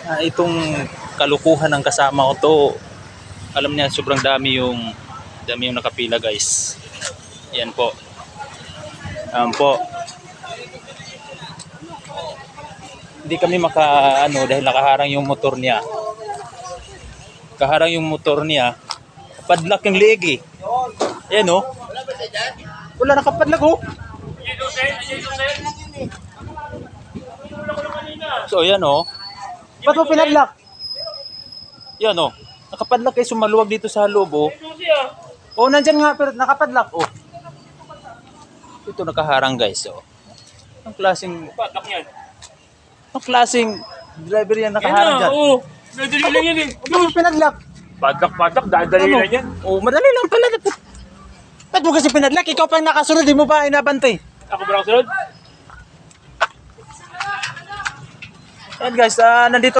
Itong kalukuhan ng kasama ko to, alam niya sobrang dami yung nakapila guys. Yan po. Po. Hindi kami dahil nakaharang yung motor niya. Kaharang yung motor niya. Padlock yung leeg eh. Ayan oh. Wala nakapadlock oh. So ayan oh. Ba't mo pinadlock? Yan oh. Nakapadlock eh, sumaluwag dito sa loob oh. Oh, nandyan nga pero nakapadlock oh. Ito nakaharang guys oh. Ang klaseng padlock yan. Ang klaseng driver yan nakaharang dyan. Oo. Madali lang yan eh. Ba't mo pinadlock? Padlock, dadali lang yan. Oh, madali lang pala. Ba't mo kasi pinadlock? Ikaw pa yung nakasunod, di mo pa inabantay. Ako ba nakasunod? Ayan guys, nandito